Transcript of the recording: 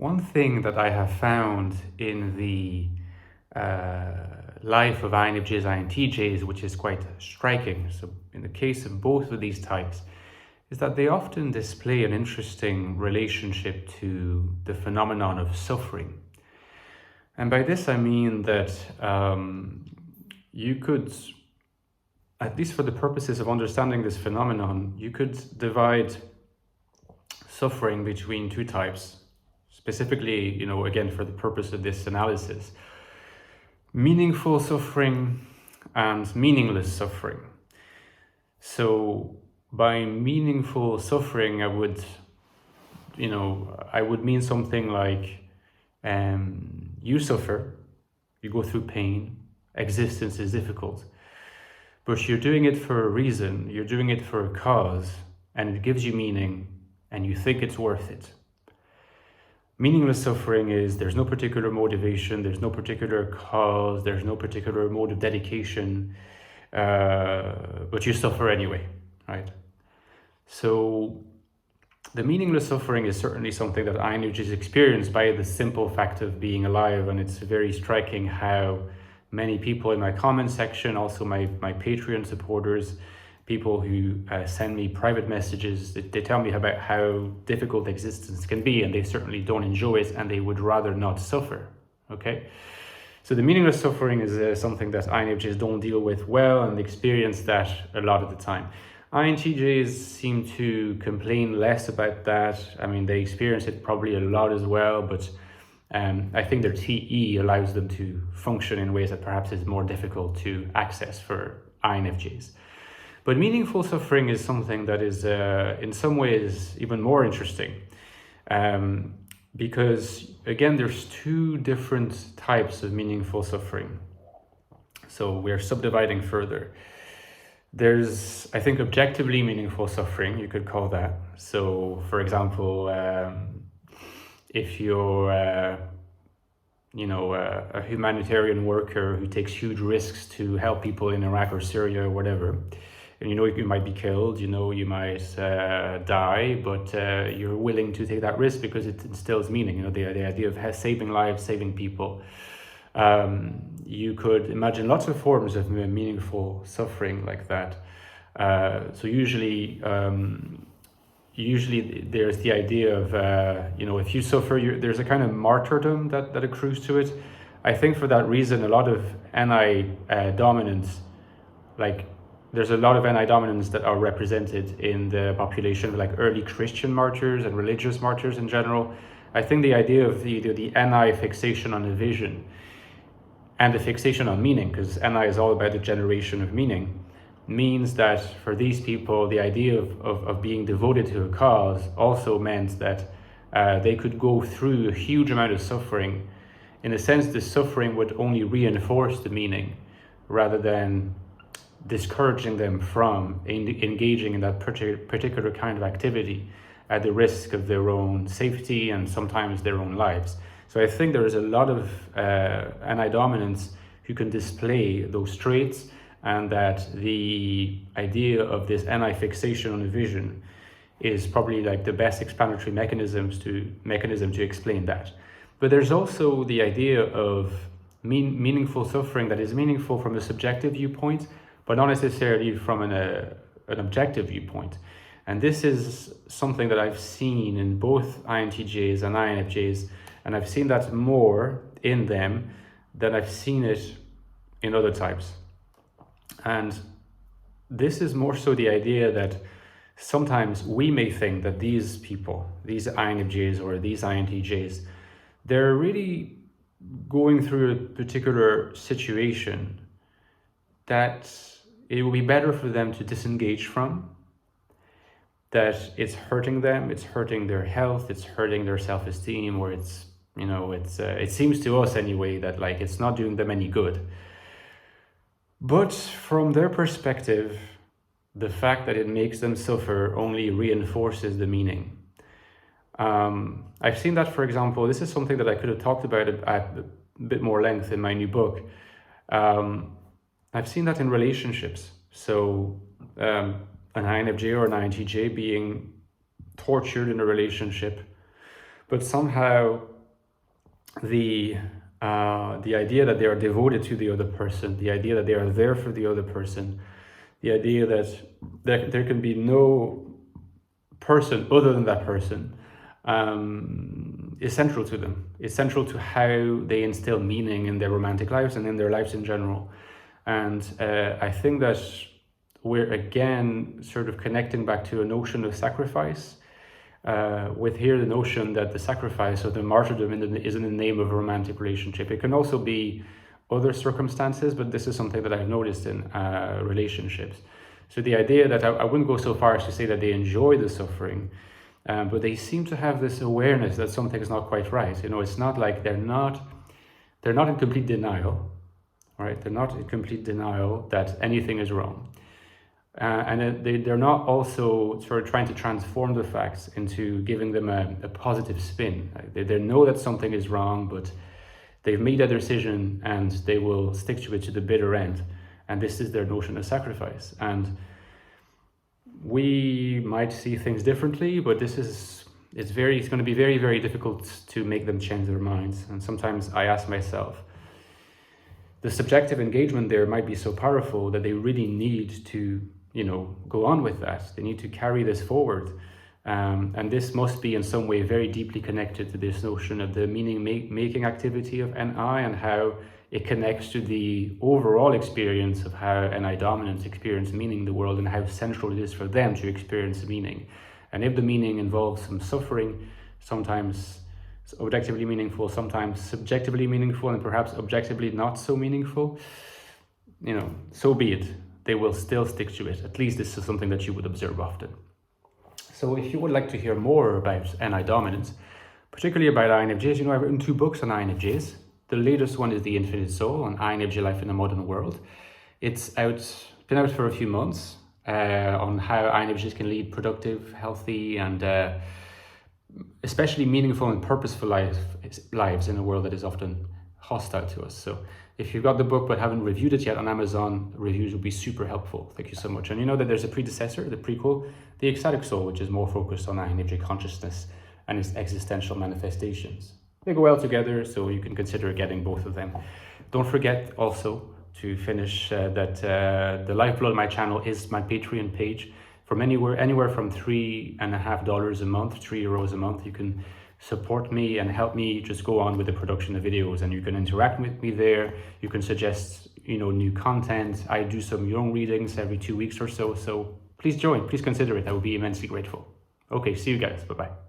One thing that I have found in the life of INFJs, INTJs, which is quite striking, so in the case of both of these types, is that they often display an interesting relationship to the phenomenon of suffering. And by this I mean that you could, at least for the purposes of understanding this phenomenon, you could divide suffering between two types. Specifically, again, for the purpose of this analysis, meaningful suffering and meaningless suffering. So by meaningful suffering, I would mean something like you suffer, you go through pain, existence is difficult, but you're doing it for a reason, you're doing it for a cause, and it gives you meaning, and you think it's worth it. Meaningless suffering is there's no particular motivation, there's no particular cause, there's no particular mode of dedication, but you suffer anyway, right? So the meaningless suffering is certainly something that INFJs experience by the simple fact of being alive, and it's very striking how many people in my comment section, also my Patreon supporters, people who send me private messages, they tell me about how difficult existence can be, and they certainly don't enjoy it, and they would rather not suffer, okay? So the meaningless suffering is something that INFJs don't deal with well, and experience that a lot of the time. INTJs seem to complain less about that. I mean, they experience it probably a lot as well, but I think their TE allows them to function in ways that perhaps is more difficult to access for INFJs. But meaningful suffering is something that is, in some ways, even more interesting. Because, again, there's two different types of meaningful suffering. So we're subdividing further. There's, I think, objectively meaningful suffering, you could call that. So, for example, if you're, a humanitarian worker who takes huge risks to help people in Iraq or Syria or whatever, and you might be killed, you might die, but you're willing to take that risk because it instills meaning, the idea of saving lives, saving people. You could imagine lots of forms of meaningful suffering like that. So usually there's the idea of, if you suffer, there's a kind of martyrdom that accrues to it. I think for that reason, a lot of NI dominance, there's a lot of NI dominance that are represented in the population, like early Christian martyrs and religious martyrs in general. I think the idea of the NI fixation on a vision and the fixation on meaning, because NI is all about the generation of meaning, means that for these people, the idea of being devoted to a cause also meant that they could go through a huge amount of suffering. In a sense, the suffering would only reinforce the meaning rather than discouraging them from engaging in that particular kind of activity at the risk of their own safety and sometimes their own lives. So I think there is a lot of NI dominance who can display those traits, and that the idea of this NI fixation on a vision is probably the best explanatory mechanism to explain that. But there's also the idea of meaningful suffering that is meaningful from a subjective viewpoint, but not necessarily from an objective viewpoint. And this is something that I've seen in both INTJs and INFJs, and I've seen that more in them than I've seen it in other types. And this is more so the idea that sometimes we may think that these people, these INFJs or these INTJs, they're really going through a particular situation that it will be better for them to disengage from, that it's hurting them, it's hurting their health, it's hurting their self-esteem, or it's, it seems to us anyway that it's not doing them any good. But from their perspective, the fact that it makes them suffer only reinforces the meaning. I've seen that, for example, this is something that I could have talked about at a bit more length in my new book. I've seen that in relationships. So an INFJ or an INTJ being tortured in a relationship, but somehow the idea that they are devoted to the other person, the idea that they are there for the other person, the idea that there can be no person other than that person, is central to them. It's central to how they instill meaning in their romantic lives and in their lives in general. And I think that we're again sort of connecting back to a notion of sacrifice, with here the notion that the sacrifice or the martyrdom is in the name of a romantic relationship. It can also be other circumstances, but this is something that I've noticed in relationships. So the idea that I wouldn't go so far as to say that they enjoy the suffering, but they seem to have this awareness that something is not quite right. You know, it's not like they're not in complete denial, right? They're not in complete denial that anything is wrong. And they're not also sort of trying to transform the facts into giving them a positive spin. They know that something is wrong, but they've made a decision and they will stick to it to the bitter end. And this is their notion of sacrifice. And we might see things differently, but it's going to be very, very difficult to make them change their minds. And sometimes I ask myself, the subjective engagement there might be so powerful that they really need to, go on with that. They need to carry this forward. And this must be in some way very deeply connected to this notion of the meaning-making activity of NI and how it connects to the overall experience of how NI dominants experience meaning in the world and how central it is for them to experience meaning. And if the meaning involves some suffering, sometimes objectively meaningful, sometimes subjectively meaningful, and perhaps objectively not so meaningful, so be it. They will still stick to it. At least this is something that you would observe often. So if you would like to hear more about NI dominance, particularly about INFJs, I've written 2 books on INFJs. The latest one is The Infinite Soul on INFJ life in a modern world. It's been out for a few months, on how INFJs can lead productive, healthy, and especially meaningful and purposeful lives in a world that is often hostile to us. So if you've got the book but haven't reviewed it yet on Amazon, reviews would be super helpful. Thank you so much. And you know that there's a predecessor, the prequel, The Ecstatic Soul, which is more focused on INFJ consciousness and its existential manifestations. They go well together, so you can consider getting both of them. Don't forget also to finish that the lifeblood of my channel is my Patreon page. From anywhere from $3.50 a month, €3 a month, you can support me and help me just go on with the production of videos, and you can interact with me there. You can suggest new content. I do some young readings every 2 weeks or so. So please join, please consider it. I would be immensely grateful. Okay, see you guys. Bye-bye.